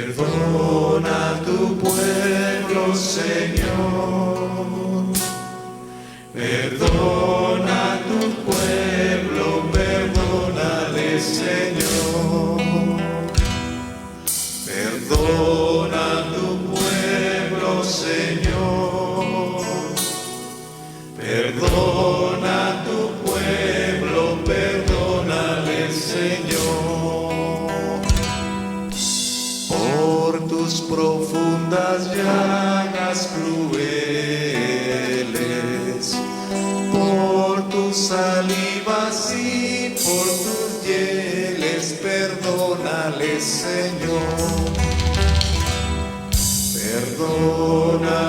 Perdona a tu pueblo, Señor. Perdona a tu pueblo, perdónale, Señor. Perdona a tu pueblo, Señor. Perdona a tu pueblo, perdónale, Señor. Por tus profundas llagas crueles, por tus salivas y por tus hieles, perdónale, Señor. Perdona